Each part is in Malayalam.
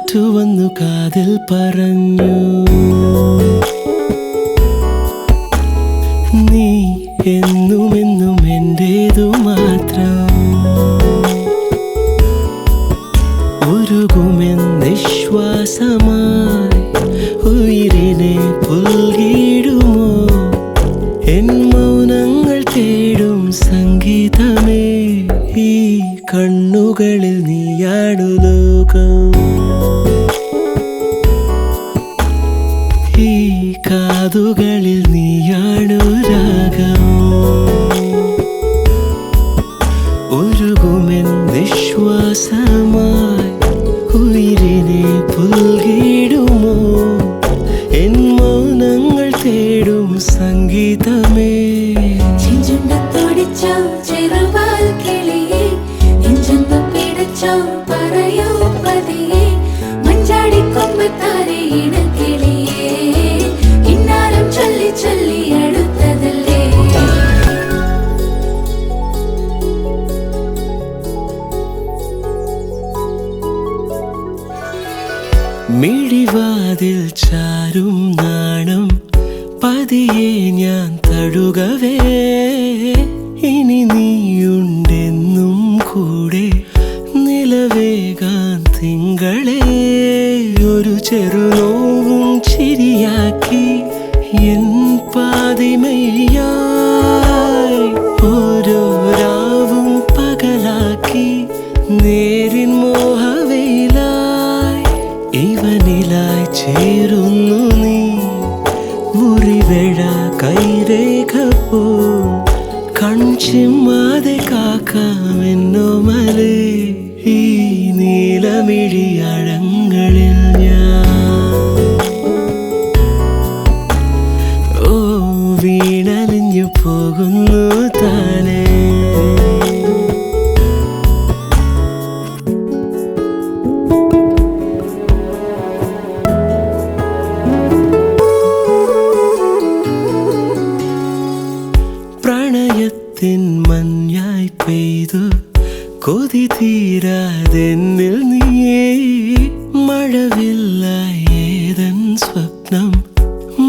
കാറ്റു വന്നു കാതിൽ പറഞ്ഞു, നീ എന്നുമെന്നും എന്റേതു മാത്രം. ഉരുകുമെന്നിശ്വാസമായി ഉയിരിനെ പുൽകിടുമോ എൻ മൗനങ്ങൾ തേടും സംഗീതമേ. ഈ കണ്ണുകളിൽ നീയാണു ലോകം, ഈ കാതുകളിൽ നീയാണു രാഗം. ഉരുകുമെന്നിശ്വാസമായി ഉയിരിനെ പുൽകിടുമോ എൻ മൗനങ്ങൾ തേടും സംഗീതമേ. മിഴിവാതിൽ ചാരും നാണം പതിയെ ഞാൻ തഴുകവേ, ഇനി നീയുണ്ടെന്നും കൂടെ നിലവേകാൻ തിങ്കളെ. ഒരു ചെറുനോവും ചിരിയാക്കി എൻ പാതിമയായി, ഓരോ രാവും പകലാക്കി നേരിൻ മോഹവയിലായി. ഇവനിലായി ചേരുന്നു നീ മുറിവേഴ കൈരേഖ പോ, കൺചിമ്മാതെ കാക്കാമെന്നോമലേ. ഈ നീലമിഴിയഴങ്ങളിൽ ഞാൻ ഓ വീണലിഞ്ഞു പോകുന്നു താനേ. പ്രണയത്തിൻ മഞ്ഞായി പെയ്തു കൊതി തീരാതെന്നിൽ നീയേ. മഴവില്ലായി ഏതൻ സ്വപ്നം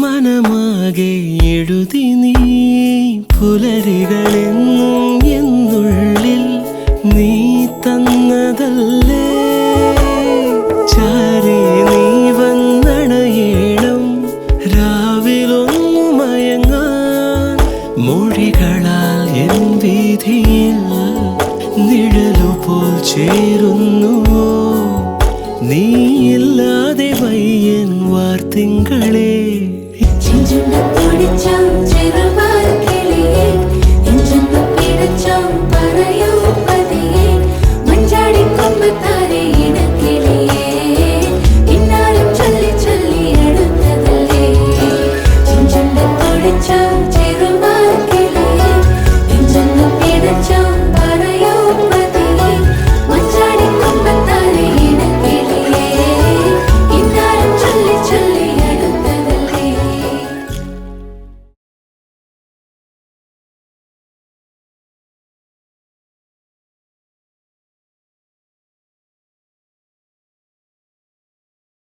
മനമാകെ എഴുതി നീ. പുലരികളെന്നും എന്നുള്ളിൽ നീ തന്നതല്ലേ. ചാരി നീ വന്നണയേണം രാവിലൊന്നു മയങ്ങാൻ. മൊഴികളാൽ എൻ വീതിയിൽ നിഴലുപോൽ ചേരുന്നുവോ നീയില്ലാതെ വയ്യൻ വാർത്തിങ്കളെ.